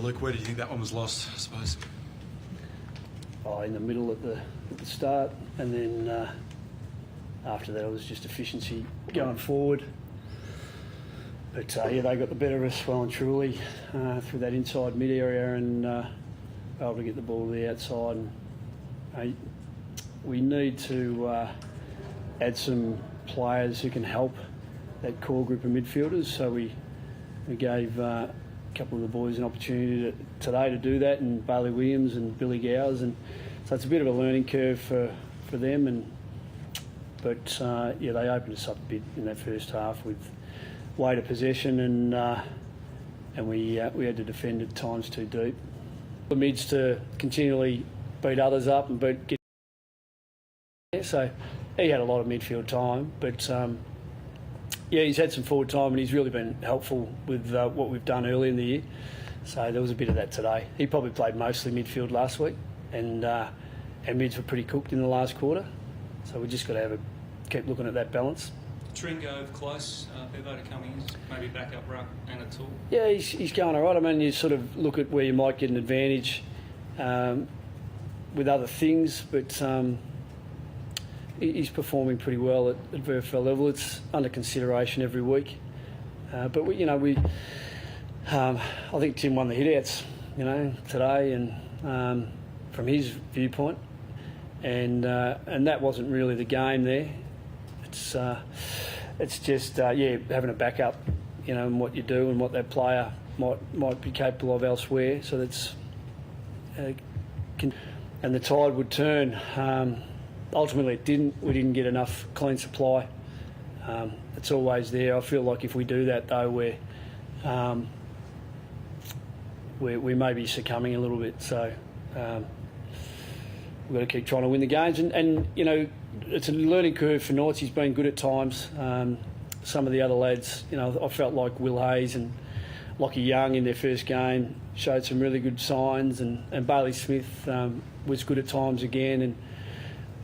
Luke, where do you think that one was lost, I suppose? In the middle at the start, and then after that it was just efficiency going forward. But yeah, they got the better of us well and truly through that inside mid area and able to get the ball to the outside. And, we need to add some players who can help that core group of midfielders. So we gave a couple of the boys an opportunity today to do that, and Bailey Williams and Billy Gowers, and so it's a bit of a learning curve for them. But yeah, they opened us up a bit in that first half with weight of possession, and we had to defend at times too deep. The mids to continually beat others up and get. So he had a lot of midfield time, but yeah, he's had some forward time and he's really been helpful with what we've done early in the year. So there was a bit of that today. He probably played mostly midfield last week, and our mids were pretty cooked in the last quarter. So we just got to keep looking at that balance. Tringo close, Bevo to coming in, maybe back up ruck and a tool. Yeah, he's going all right. I mean, you sort of look at where you might get an advantage with other things, but he's performing pretty well at VFL level. It's under consideration every week. But I think Tim won the hitouts, today, and from his viewpoint, and that wasn't really the game there. It's just having a backup, in what you do and what that player might be capable of elsewhere. So that's and the tide would turn. Ultimately, it didn't. We didn't get enough clean supply. It's always there. I feel like if we do that, though, we may be succumbing a little bit. So we've got to keep trying to win the games. And it's a learning curve for Knights. He's been good at times. Some of the other lads, I felt like Will Hayes and Lockie Young in their first game showed some really good signs, and Bailey Smith was good at times again,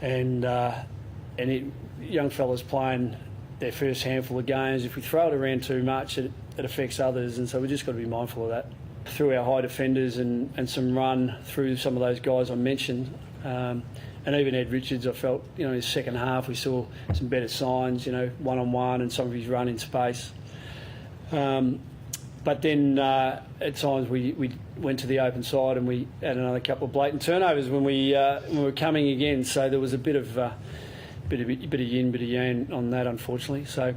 and young fellas playing their first handful of games. If we throw it around too much, it affects others, and so we've just got to be mindful of that. Through our high defenders and some run through some of those guys I mentioned, and even Ed Richards, I felt, in his second half we saw some better signs, one-on-one and some of his run in space. But then at times we went to the open side and we had another couple of blatant turnovers when we were coming again. So there was a bit of yin, bit of yang on that, unfortunately. So